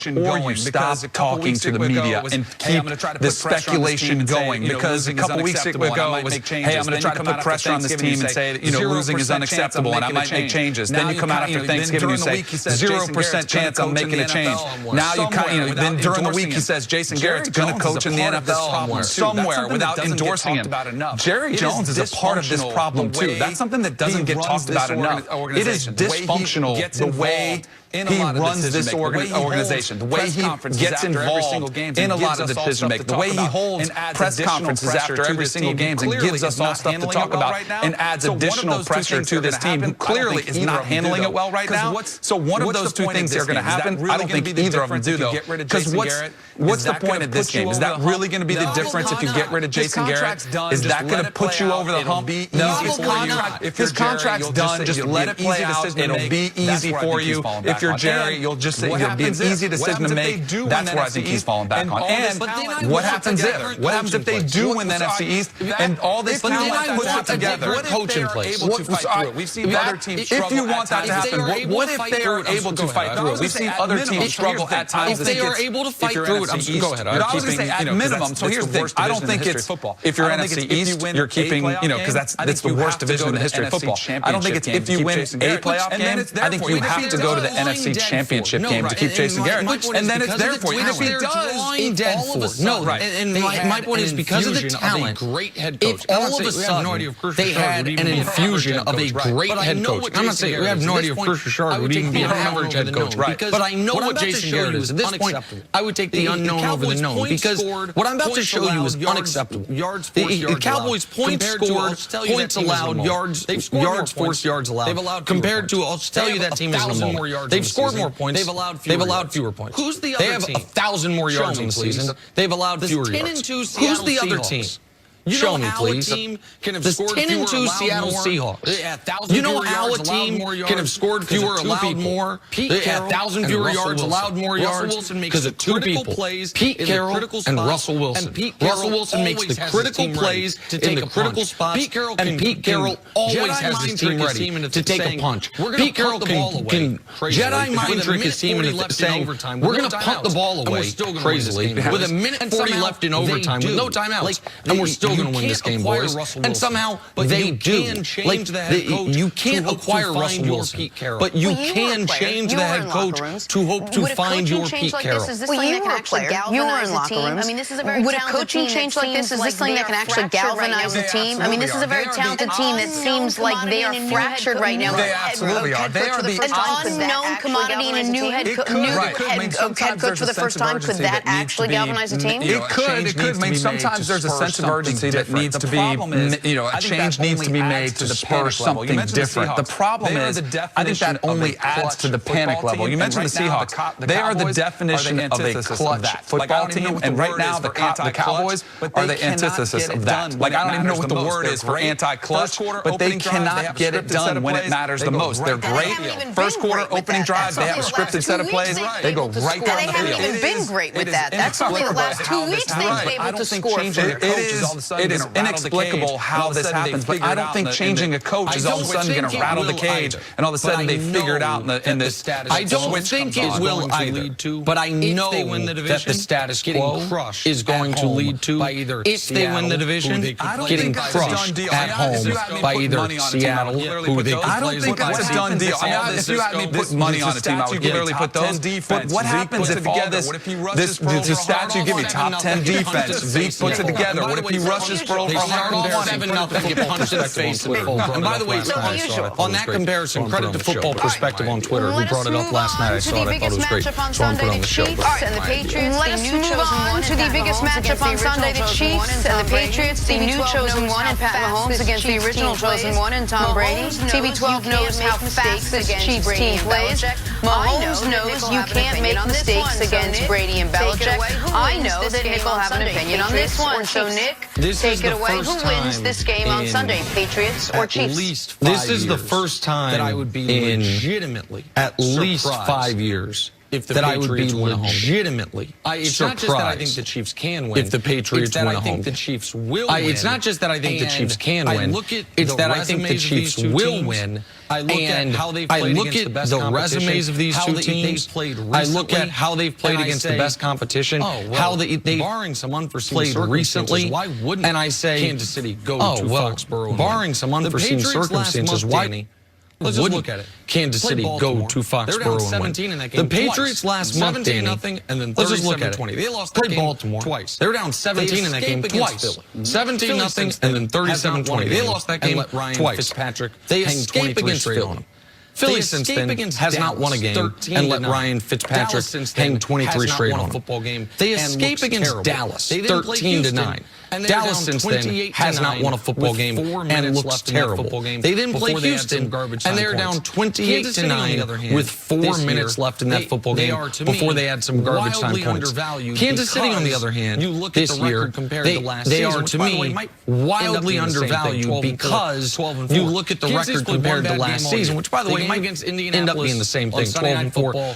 or you stop talking to the media and keep the speculation going. Because a couple weeks ago it was, hey, I'm going to try to put pressure on this team and say that, losing is unacceptable and I might make changes. Then you come out after Thanksgiving and you say, 0% chance I'm making a change. Now you then during the week he says Jason Garrett's going to coach in the NFL somewhere without endorsing him. Jerry Jones is a part of this problem too. That's something that doesn't get talked about enough. It is dysfunctional the way he runs this organization, the way he gets involved in a lot of the decision making, the way he holds press conferences after every single game and gives us all stuff to talk about and adds additional pressure to this team who clearly is not handling it well right now. So one of those two things are going to happen. I don't think either of them do though. Because what's the point of this game? Is that really going to be the difference if you get rid of Jason Garrett? Is that going to put you over the hump? No. If his contract's done, just let it play out. It'll be easy for you. If you're Jerry, you'll be an easy decision to make. That's where I think he's falling back on. And what happens if they do win the NFC East and all this talent puts it together? Coach in place. We've seen other teams struggle. If you want that to happen, what if they are able to fight through it? We've seen other teams struggle at times. If they are able to fight through it, go ahead. I was going to say at minimum. So here's the thing. I don't think it's if you're NFC East, you're keeping because that's the worst division in the history of football. I don't think it's if you win a playoff game. I think you have to go to the NFC Championship game to keep Jason Garrett, and then it's there for you. If he does, no, and my point is because of the talent, if all of a sudden they had an infusion of a great head coach, I'm not saying we have no idea if Chris Richard would even be an average head coach, but I know what Jason Garrett is. At this point, I would take the unknown over the known because what I'm about to show you is unacceptable. The Cowboys points scored, points allowed, yards forced, yards allowed. Compared to, I'll tell you that team is in a moment. They've scored more points. They've allowed fewer points. Who's the other team? They have 1,000 more yards in the season. They've allowed fewer yards. Who's the other team? Show me, please. The 10-2 Seattle Seahawks. You know how a team can have scored fewer, allowed more? They had 1,000 fewer yards, allowed more yards because of two people, Pete Carroll and Russell Wilson. Russell Wilson makes the critical plays in the critical spots, and Pete Carroll always has his team ready to take a punch. Pete Carroll can Jedi mind trick his team into saying, we're going to punt the ball away crazily with a minute 40 left in overtime with no timeouts, and we're still going to win this game, boys. And somehow they do. Like, you can't acquire Russell Wilson, but you can change the head coach to hope to find your Pete Carroll. Well, you were a player. You were in locker rooms. Would a coaching change like this, is this something that can actually galvanize a team? I mean, this is a very talented team that seems like they are fractured right now. They absolutely are. They are the unknown commodity and a new head coach for the first time. Could that actually galvanize a team? It could. It could. I mean, sometimes there's a sense of urgency that needs to be, a change needs to be made to spur something different. The problem is, I think that only adds to the panic level. You mentioned the Seahawks. They are the definition of a clutch football team, and right now the Cowboys are the antithesis of that. Like, I don't even know what the word is for anti-clutch, but they cannot get it done when it matters the most. They're great. First quarter opening drive, they have a scripted set of plays. They go right down the field. They haven't even been great with that. That's something the last 2 weeks they've been able to score. It is inexplicable how this happens, but I don't think changing a coach is all of a sudden going to rattle the cage, and all of a sudden they figure it out in this. I don't think it will either, but I know that the status quo is going to lead to, if they win the division, getting crushed at home by either Seattle, who they I don't think that's a done deal. If you had me put money on a team, I would clearly put those. But what happens if all the stats you give me, top 10 defense, Zeke puts it together? What if he rushes for over 170? Get punched in the face with full ground. And by the way, on that comparison, credit to Football Perspective on Twitter, who brought it up last night. I saw it. I thought it was great. So I'm putting on the show. And the Patriots, let us move on to the biggest matchup on Sunday. The Chiefs and the Patriots, the new chosen one, and Pat Mahomes against the original chosen one, and Tom Brady. TB12 knows how fast this Chiefs team plays. Mahomes knows you can't make mistakes against Brady and Belichick. I know that Nick will have an opinion on this one. So, Nick, take it away. Who wins this game on Sunday, Patriots or Chiefs? This is the first time that I would be legitimately at least 5 years that I would be legitimately surprised. It's not just that I think the Chiefs can win. If the Patriots win a home game. It's that I think the Chiefs will win. It's not just that I think the Chiefs can win. It's that I think the Chiefs will win. I look at how they've played against the resumes of these two teams. I look at how they've played against the best competition. How they've barring some unforeseen circumstances, why wouldn't Kansas City go to Foxborough? Barring some unforeseen circumstances, why? Let's just look at it. Kansas City go to Foxborough and win. In that game. The Patriots last month, Danny, and then let's just look at it. They lost that game Baltimore twice. They were down 17 in that game twice. 17-0 and then 37-20. They lost that game twice. Fitzpatrick they escape against Philly. Philly since then has not won a game and let Ryan Fitzpatrick hang 23 straight on them. They escape against Dallas 13-9. Dallas since then has not won a football game and looks terrible. They didn't play Houston and they're down 28-9 with 4 minutes left in that football game before they had some garbage time points. Kansas City, on the other hand, this year, they are to me wildly undervalued because you look at the record compared to last season, which by the way might end up being the same thing, 12-4,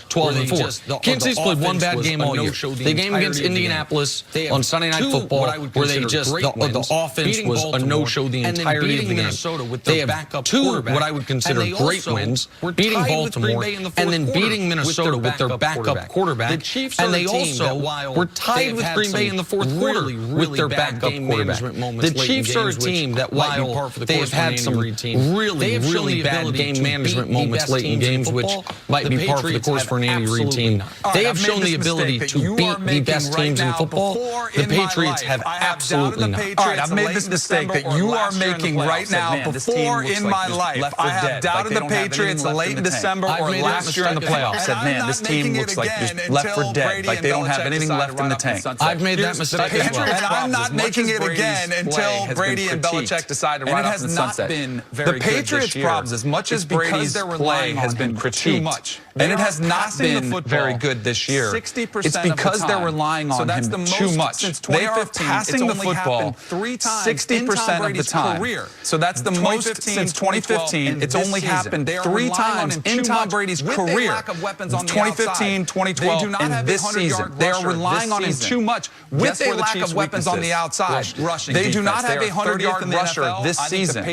12-4. Kansas City's played one bad game all year. The game against Indianapolis on Sunday Night Football where they the offense was a no-show the entirety of the game. They have two what I would consider great wins, beating Baltimore and then beating Minnesota with their backup quarterback. And they also were tied with Green Bay in the fourth quarter with their backup quarterback. The Chiefs are a team that while they have had some really bad game management moments late in games, which might be par for the course for an Andy Reid team, they have shown the ability to beat the best teams in football. The Patriots have absolutely not. All right, I've made this mistake that you are making right now. Before in my life, I have doubted the Patriots late in December or last year in the playoffs. Said, man, this team looks like just left for dead. Like they don't have anything left in the tank. I've made that mistake as well. And I'm not making it again until Brady and Belichick decide to ride off in the sunset. The Patriots' problems, as much as Brady's play has been critiqued, and it has not been very good this year, it's because they're relying on him too much. They are passing the football 60% of the time. So that's the most since 2015. It's only happened 3 times in Tom Brady's career. 2015, 2012, and this season. They are relying on him too much with a lack of weapons on the outside. They do not have a 100-yard rusher this season.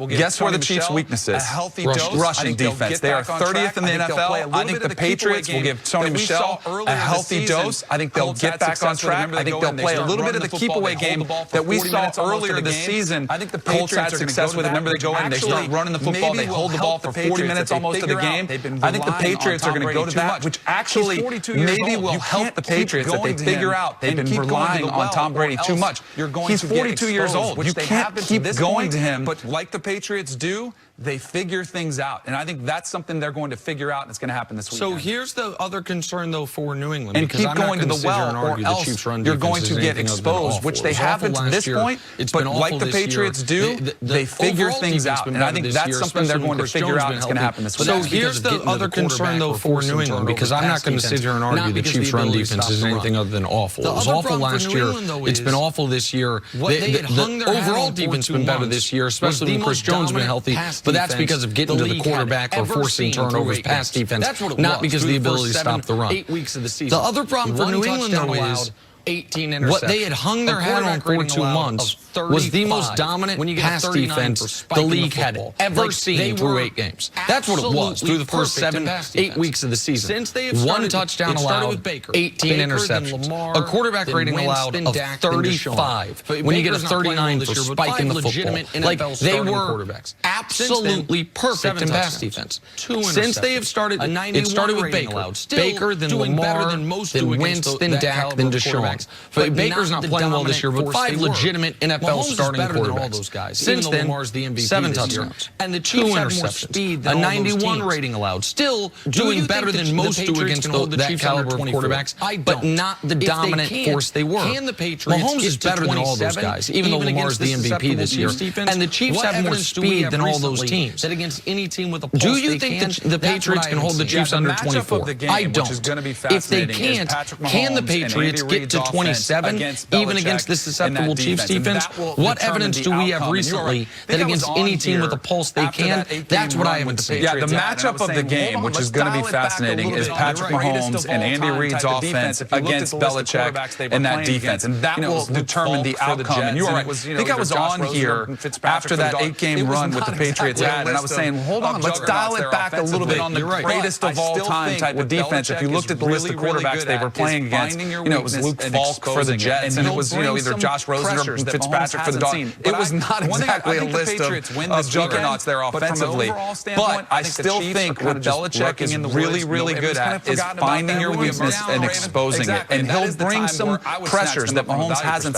Guess where the Chiefs' weakness is? Rushing defense. They are 30th in the NFL. I think the Patriots will give Sony Michel a healthy dose. I think they'll get back on track. I think they'll play a little bit of the keep-away game that we saw earlier this season. I think the Colts had success with it. Remember, they go in, they start running the football, they hold the ball for 40 minutes almost of the game. I think the Patriots are going to go to that, which actually maybe will help the Patriots if they figure out they've been relying on Tom Brady too much. He's 42 years old. You can't keep going to him. But like the Patriots do, they figure things out. And I think that's something they're going to figure out, and it's going to happen this weekend. So here's the other concern, though, for New England. And keep going to the well, or else you're going to get exposed, which they haven't to this point. But like the Patriots do, they figure things out. And I think that's something they're going to figure out, and it's going to happen this weekend. So here's the other concern, though, for New England, because I'm not going to sit here and argue the Chiefs' run defense is anything other than awful. It was awful last year. It's been awful this year. The overall defense has been better this year, especially when Chris Jones has been healthy. But that's because of getting to the quarterback or forcing turnovers, pass defense, not because of the ability to stop the run. The other problem for New England, though, is 18 interceptions. What they had hung their hat on for 2 months was the most dominant pass defense the league had ever seen through 8 games. That's what it was through the first 7-8 weeks of the season. 1 touchdown allowed, 18 interceptions. A quarterback rating allowed of 35. When you get a 39 for spiking the football. Like, they were absolutely perfect in pass defense. Since they have started, it started with Baker. Baker, then Lamar, then Wentz, then Dak, then Deshaun. But Baker's not playing well this year, but 5 legitimate NFL starting quarterbacks. Since then, 7 touchdowns, and the 2 interceptions, a 91 rating allowed. Still doing better than most do against that caliber of quarterbacks, but not the dominant force they were. Mahomes is better than all those guys, even though Lamar's the MVP this year. And the Chiefs have more speed than all those teams. Do you think the Patriots can hold the Chiefs under 24? I don't. If they can't, can the Patriots get to to 27, even against this susceptible Chiefs defense? What evidence do we have recently that against any team with a pulse they can? That's what I haven't seen. Yeah, the matchup of the game, which is going to be fascinating, is Patrick Mahomes and Andy Reid's offense against Belichick and that defense. And that will determine the outcome. And you were right. I think I was on here after that 8-game run with the Patriots had, and I was saying, hold on, let's dial it back a little bit on the greatest of all time type of defense. If you looked at the list of quarterbacks they were playing against, it was Luke Falk for the Jets, and it was either Josh Rosen or Fitzpatrick for the Dolphins. It was not exactly a list of juggernauts there offensively. But I still think what Belichick is really, really good at is finding your weakness and exposing it. And he'll bring some pressures that Mahomes hasn't